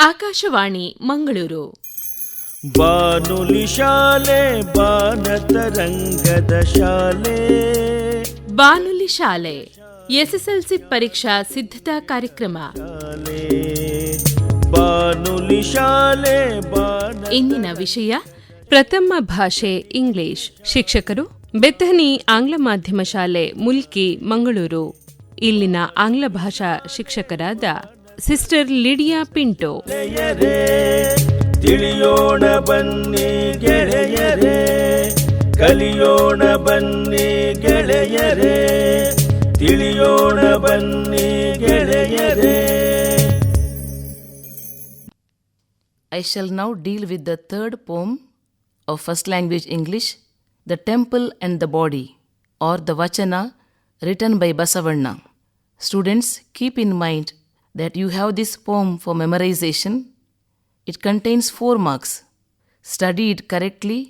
ಆಕಾಶವಾಣಿ ಮಂಗಳೂರು. ಬಾನುಲಿ ಶಾಲೆ ಬಾನತರಂಗದ ಶಾಲೆ. ಬಾನುಲಿ ಶಾಲೆ SSLC ಪರೀಕ್ಷಾ ಸಿದ್ಧತಾ ಕಾರ್ಯಕ್ರಮ. ಬಾನುಲಿ ಶಾಲೆ ಇಂದಿನ ವಿಷಯ ಪ್ರಥಮ ಭಾಷೆ ಇಂಗ್ಲಿಷ್. ಶಿಕ್ಷಕರು ಬೆಥನಿ ಆಂಗ್ಲ ಮಾಧ್ಯಮ ಶಾಲೆ ಮುಲ್ಕಿ ಮಂಗಳೂರು. ಇಲ್ಲಿನ ಆಂಗ್ಲ ಭಾಷಾ ಶಿಕ್ಷಕರಾದ ಸಿಸ್ಟರ್ ಲಿಡಿಯಾ ಪಿಂಟೋ. ತಿಳಿಯೋಣ ಬನ್ನಿ ಗೆಳೆಯರೇ, ಕಲಿಯೋಣ ಬನ್ನಿ ಗೆಳೆಯರೇ, ತಿಳಿಯೋಣ ಬನ್ನಿ ಗೆಳೆಯರೇ. I shall now deal with the third poem of first language English, The Temple and the Body, or the Vachana, written by Basavanna. Students, keep in mind that you have this poem for memorization. It contains 4 marks. Study it correctly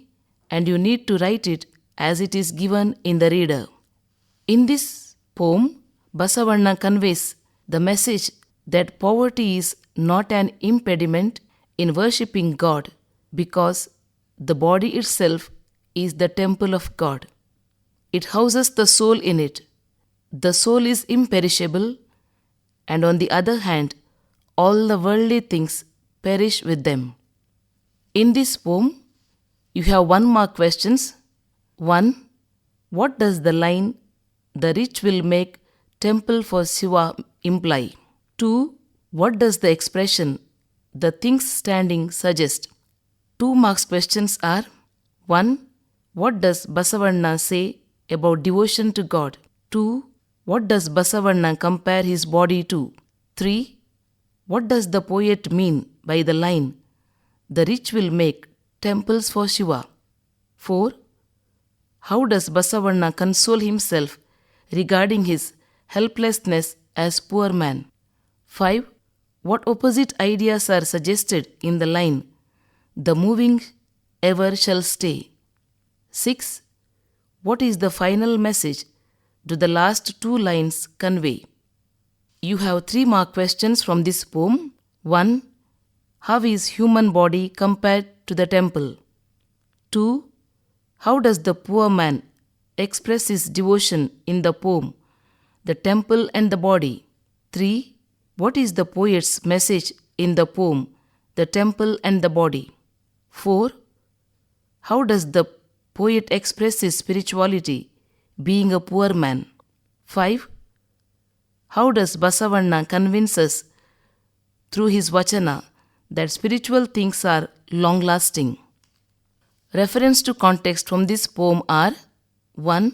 and you need to write it as it is given in the reader. In this poem, Basavanna conveys the message that poverty is not an impediment in worshipping God, because the body itself is the temple of God. It houses the soul in it. The soul is imperishable, and on the other hand, all the worldly things perish with them. In this poem, you have 1 mark questions. 1. What does the line, "The rich will make temple for Shiva" imply? 2. What does the expression, "the things standing" suggest? 2 marks questions are: 1. What does Basavanna say about devotion to God? 2. What does Basavanna compare his body to? 3. What does the poet mean by the line, "The rich will make temples for Shiva"? 4. How does Basavanna console himself regarding his helplessness as poor man? 5. What opposite ideas are suggested in the line, "The moving ever shall stay"? 6. What is the final message do the last 2 lines convey? You have 3 mark questions from this poem. 1. How is human body compared to the temple? 2. How does the poor man express his devotion in the poem, "The Temple and the Body"? 3. What is the poet's message in the poem, "The Temple and the Body"? 4. How does the poet express his spirituality, being a poor man? 5. How does Basavanna convince us through his Vachana that spiritual things are long-lasting? Reference to context from this poem are: 1.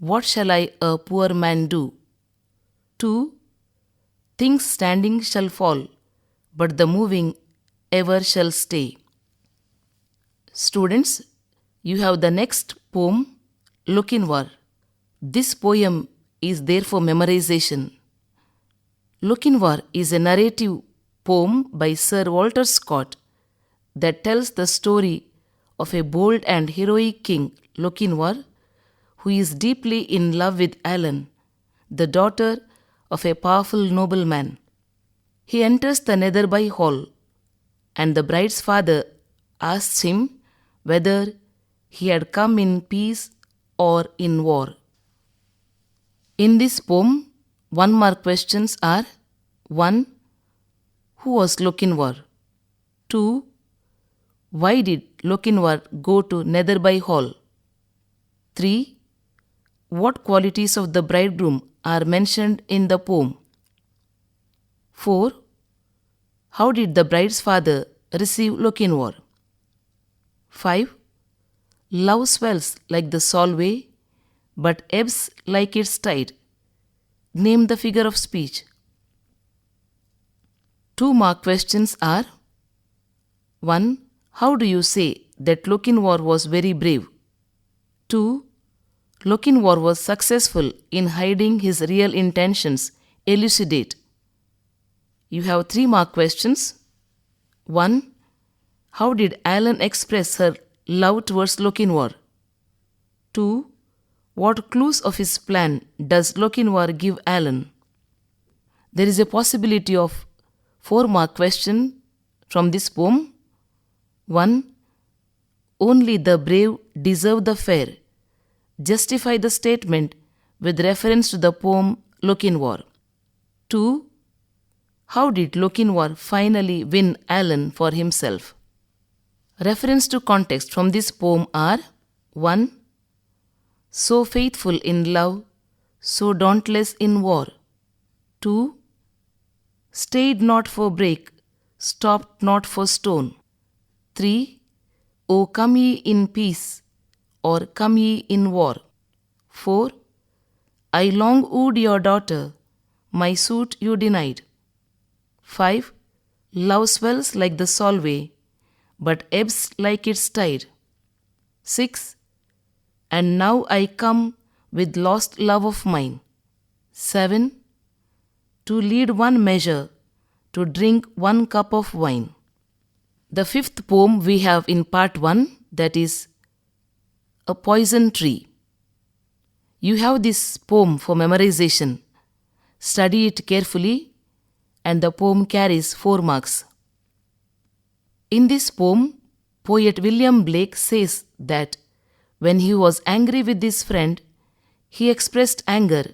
What shall I, a poor man, do? 2. Things standing shall fall, but the moving ever shall stay. Students, you have the next poem, Lookinvar. This poem is there for memorization. Lookinvar is a narrative poem by Sir Walter Scott that tells the story of a bold and heroic king, Lookinvar, who is deeply in love with Ellen, the daughter of a powerful nobleman. He enters the Netherby hall, and the bride's father asks him whether he had come in peace or in war. In this poem, 1 mark questions are: 1. Who was Lookinvar? 2. Why did Lookinvar go to Netherby hall? 3. What qualities of the bridegroom are mentioned in the poem? 4. How did the bride's father receive Lookinvar? 5. Love swells like the Solway, but ebbs like its tide. Name the figure of speech. 2 mark questions are: 1. How do you say that Lookinvar was very brave? 2. Lookinvar was successful in hiding his real intentions. Elucidate. You have 3 mark questions. 1. How did Ellen express her love towards Lookinvar? 2. What clues of his plan does Lookinvar give Ellen? There is a possibility of 4-mark question from this poem. 1. Only the brave deserve the fair. Justify the statement with reference to the poem Lochinvar. 2. How did Lochinvar finally win Alan for himself? Reference to context from this poem are 1. So faithful in love, so dauntless in war. 2. Stayed not for brake, stopped not for stone. 3. O come ye in peace, or come ye in war. 4. I long wooed your daughter, my suit you denied. 5. Love swells like the Solway, but ebbs like its tide. 6. And now I come with lost love of mine. 7. To lead one measure, to drink one cup of wine. The 5th poem we have in part 1, that is A Poison Tree. You have this poem for memorization. Study it carefully, and the poem carries 4 marks. In this poem, poet William Blake says that when he was angry with his friend, he expressed anger,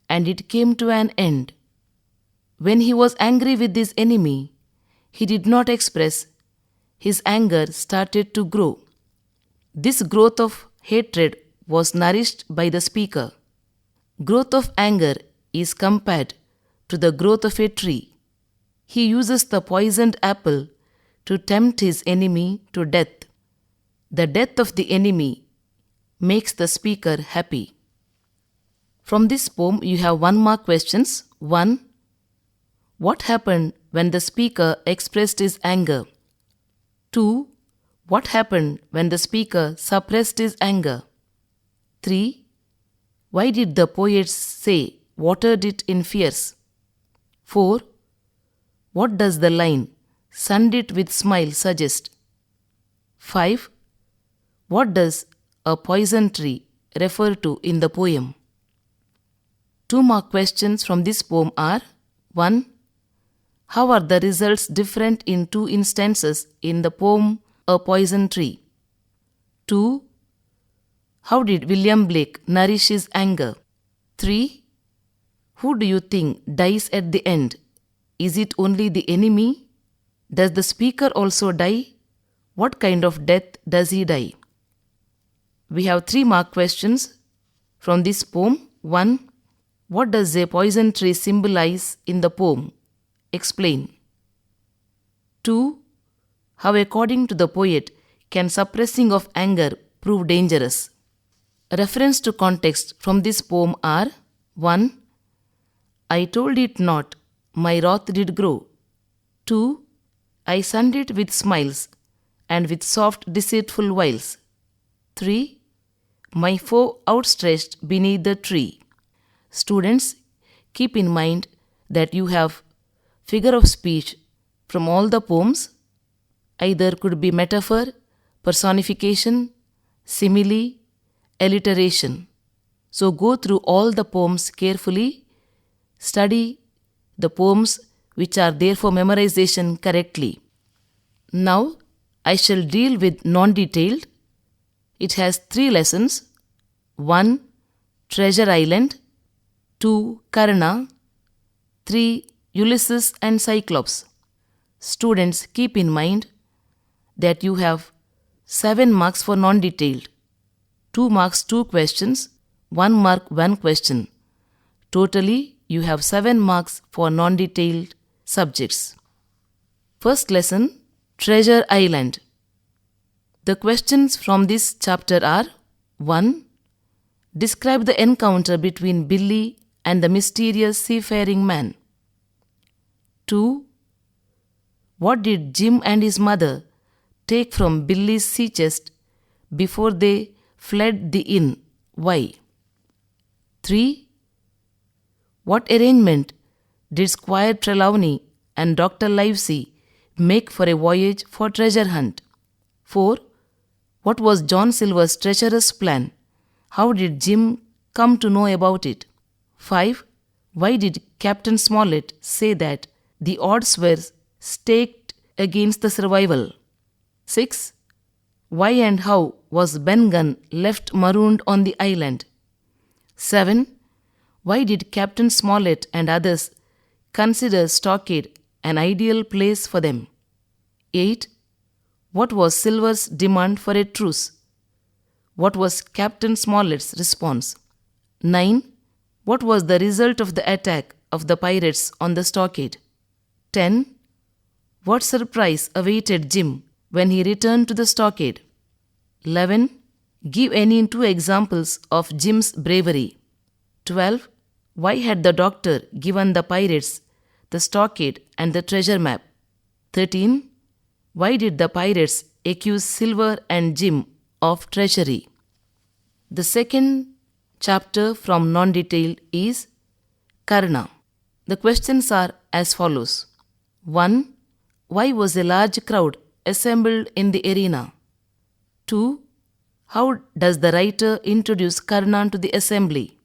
and it came to an end. When he was angry with his enemy, he did not express. His anger started to grow. This growth of hatred was nourished by the speaker. Growth of anger is compared to the growth of a tree. He uses the poisoned apple to tempt his enemy to death. The death of the enemy makes the speaker happy. From this poem, you have 1-mark questions. 1. What happened when the speaker expressed his anger? 2. What happened when the speaker suppressed his anger? 3. Why did the poet say, watered it in fierce? 4. What does the line, sunned it with smile, suggest? 5. What does a poison tree refer to in the poem? 2-mark questions from this poem are 1. How are the results different in 2 instances in the poem A Poison Tree? 2. How did William Blake nourish his anger? 3. Who do you think dies at the end? Is it only the enemy? Does the speaker also die? What kind of death does he die? We have 3-mark questions from this poem. 1. What does a poison tree symbolize in the poem? Explain. 2. How, according to the poet, can suppressing of anger prove dangerous? Reference to context from this poem are 1. I told it not, my wrath did grow. 2. I sunned it with smiles, and with soft deceitful wiles. 3. My foe outstretched beneath the tree. Students, keep in mind that you have figure of speech from all the poems. Either could be metaphor, personification, simile, alliteration. So go through all the poems carefully. Study the poems which are there for memorization correctly. Now I shall deal with non-detailed. It has 3 lessons. 1. Treasure Island. 2. Karna. 3. Ulysses and Cyclops. Students, keep in mind that you have 7 marks for non-detailed, 2 marks 2 questions, 1 mark 1 question. Totally, you have 7 marks for non-detailed subjects. First lesson, Treasure Island. The questions from this chapter are 1. Describe the encounter between Billy and the mysterious seafaring man. 2. What did Jim and his mother take from Billy's sea chest before they fled the inn? Why? 3. What arrangement did Squire Trelawney and Dr. Livesey make for a voyage for treasure hunt? 4. What was John Silver's treacherous plan? How did Jim come to know about it? 5. Why did Captain Smollett say that the odds were staked against the survival. 6. Why and how was Ben Gunn left marooned on the island? 7. Why did Captain Smollett and others consider Stockade an ideal place for them? 8. What was Silver's demand for a truce? What was Captain Smollett's response? 9. What was the result of the attack of the pirates on the stockade? 10. What surprise awaited Jim when he returned to the stockade? 11. Give any 2 examples of Jim's bravery. 12. Why had the doctor given the pirates the stockade and the treasure map? 13. Why did the pirates accuse Silver and Jim of treachery? The second chapter from non-detailed is Karna. The questions are as follows. 1. Why was a large crowd assembled in the arena? 2. How does the writer introduce Karna to the assembly?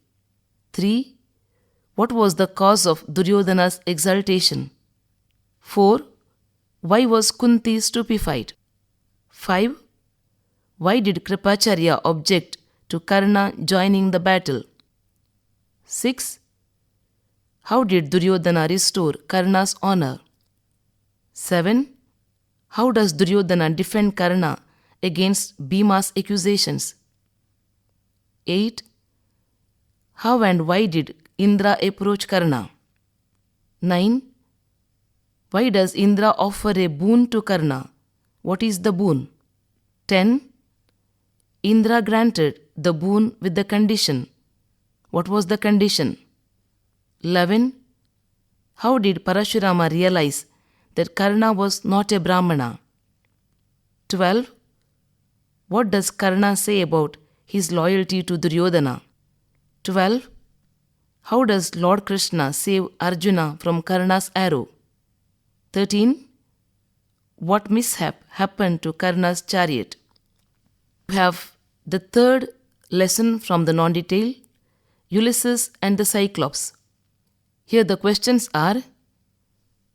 3. What was the cause of Duryodhana's exultation? 4. Why was Kunti stupefied? 5. Why did Kripacharya object to Karna joining the battle? 6. How did Duryodhana restore Karna's honor? 7. How does Duryodhana defend Karna against Bhima's accusations? 8. How and why did Indra approach Karna? 9. Why does Indra offer a boon to Karna? What is the boon? 10. Indra granted the boon with the condition. What was the condition? 11. How did Parashurama realize that Karna was not a Brahmana? 12. What does Karna say about his loyalty to Duryodhana? 12. How does Lord Krishna save Arjuna from Karna's arrow? 13. What mishap happened to Karna's chariot? We have the third lesson from the non-detail, Ulysses and the Cyclops. Here the questions are: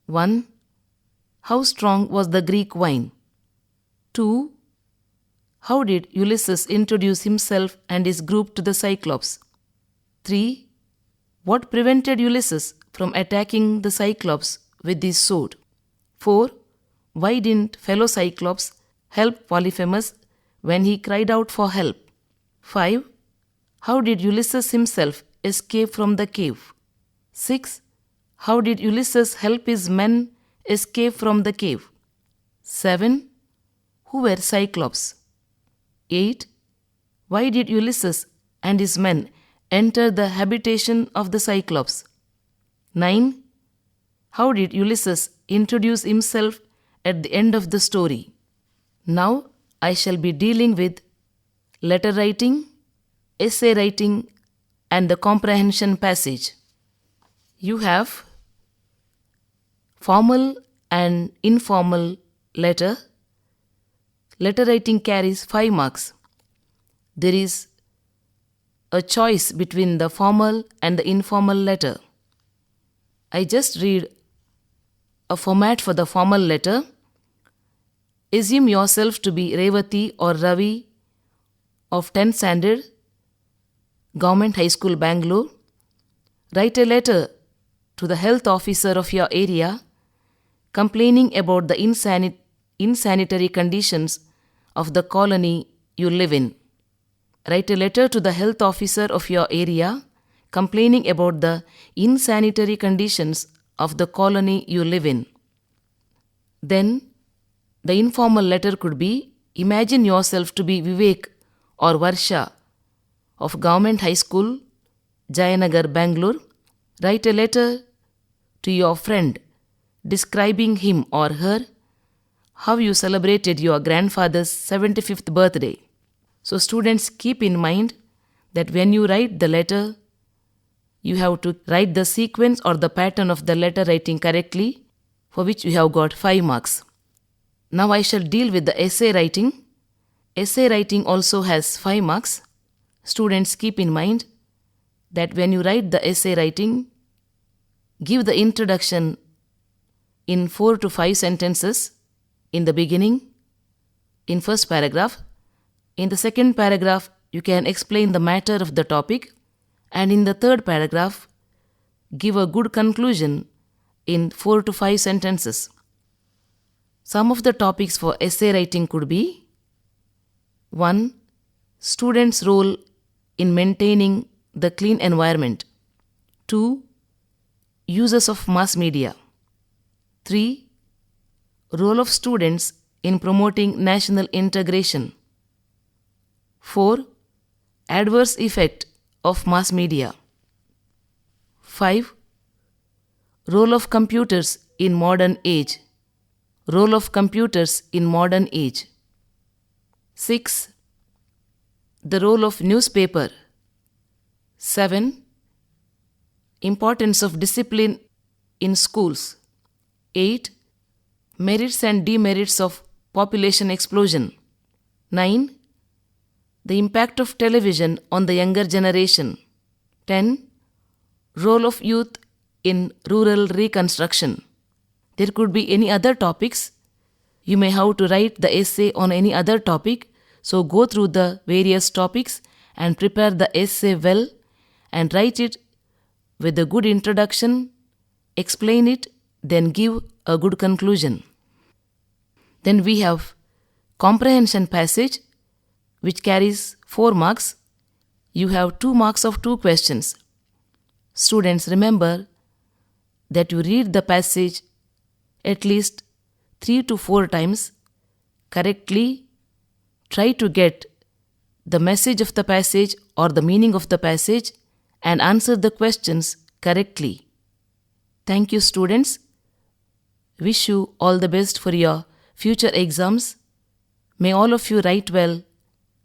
1. How strong was the Greek wine? 2. How did Ulysses introduce himself and his group to the Cyclops? 3. What prevented Ulysses from attacking the Cyclops with his sword? 4. Why didn't fellow Cyclops help Polyphemus when he cried out for help? 5. How did Ulysses himself escape from the cave? 6. How did Ulysses help his men escape from the cave? 7. Who were Cyclops? 8. Why did Ulysses and his men enter the habitation of the Cyclops? 9. How did Ulysses introduce himself at the end of the story? Now I shall be dealing with letter writing, essay writing, and the comprehension passage. You have formal and informal letter. Letter writing carries 5 marks. There is a choice between the formal and the informal letter. I just read a format for the formal letter. Assume yourself to be Revati or Ravi of 10th standard, Government High School, Bangalore. Write a letter to the health officer of your area complaining about the insanitary conditions of the colony you live in. Write a letter to the health officer of your area complaining about the insanitary conditions of the colony you live in. Then, the informal letter could be: imagine yourself to be Vivek or Varsha of Government High School, Jayanagar, Bangalore. Write a letter to your friend describing him or her how you celebrated your grandfather's 75th birthday. So students, keep in mind that when you write the letter, you have to write the sequence or the pattern of the letter writing correctly, for which you have got 5 marks. Now I shall deal with the essay writing. Essay writing also has 5 marks. Students, keep in mind that when you write the essay writing, give the introduction in 4 to 5 sentences in the beginning, in first paragraph. In the second paragraph, you can explain the matter of the topic, and in the third paragraph, give a good conclusion in 4 to 5 sentences. Some of the topics for essay writing could be: 1. Students' role in maintaining the clean environment. 2. Uses of mass media. 3. Role of students in promoting national integration. 4. Adverse effect of mass media. 5. Role of computers in modern age. Role of computers in modern age. 6. The role of newspaper. 7. Importance of discipline in schools. 8. Merits and demerits of population explosion. 9. The impact of television on the younger generation. 10. Role of youth in rural reconstruction. There could be any other topics. You may have to write the essay on any other topic, so go through the various topics and prepare the essay well and write it with a good introduction, explain it, then give a good conclusion. Then we have comprehension passage, which carries 4 marks. You have 2 marks of 2 questions. Students, remember that you read the passage at least 3 to 4 times correctly. Try to get the message of the passage or the meaning of the passage and answer the questions correctly. Thank you, students. Wish you all the best for your future exams. May all of you write well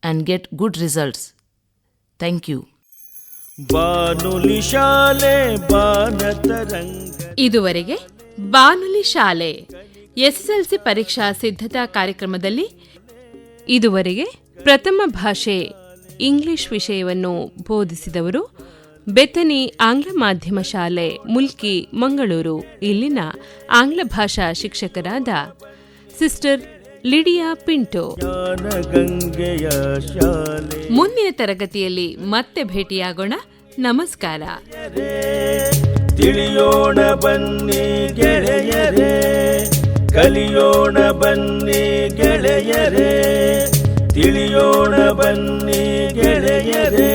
and get good results. Thank you. ಬಾನುಲಿ ಶಾಲೆ ಬಾನತರಂಗ. ಇದುವರೆಗೆ ಬಾನುಲಿ ಶಾಲೆ SSLC ಪರೀಕ್ಷಾ ಸಿದ್ಧತಾ ಕಾರ್ಯಕ್ರಮದಲ್ಲಿ ಇದುವರೆಗೆ ಪ್ರಥಮ ಭಾಷೆ ಇಂಗ್ಲಿಷ್ ವಿಷಯವನ್ನು ಬೋಧಿಸಿದವರು ಬೆಥನಿ ಆಂಗ್ಲ ಮಾಧ್ಯಮ ಶಾಲೆ ಮುಲ್ಕಿ ಮಂಗಳೂರು. ಇಲ್ಲಿನ ಆಂಗ್ಲ ಭಾಷಾ ಶಿಕ್ಷಕರಾದ ಸಿಸ್ಟರ್ ಲಿಡಿಯಾ ಪಿಂಟೋ. ಮುಂದಿನ ತರಗತಿಯಲ್ಲಿ ಮತ್ತೆ ಭೇಟಿಯಾಗೋಣ. ನಮಸ್ಕಾರ. ತಿಳಿಯೋಣ ಬನ್ನಿ ಗೆಳೆಯರೇ, ಕಲಿಯೋಣ ಬನ್ನಿ ಗೆಳೆಯರೇ, ತಿಳಿಯೋಣ ಬನ್ನಿ ಗೆಳೆಯರೇ.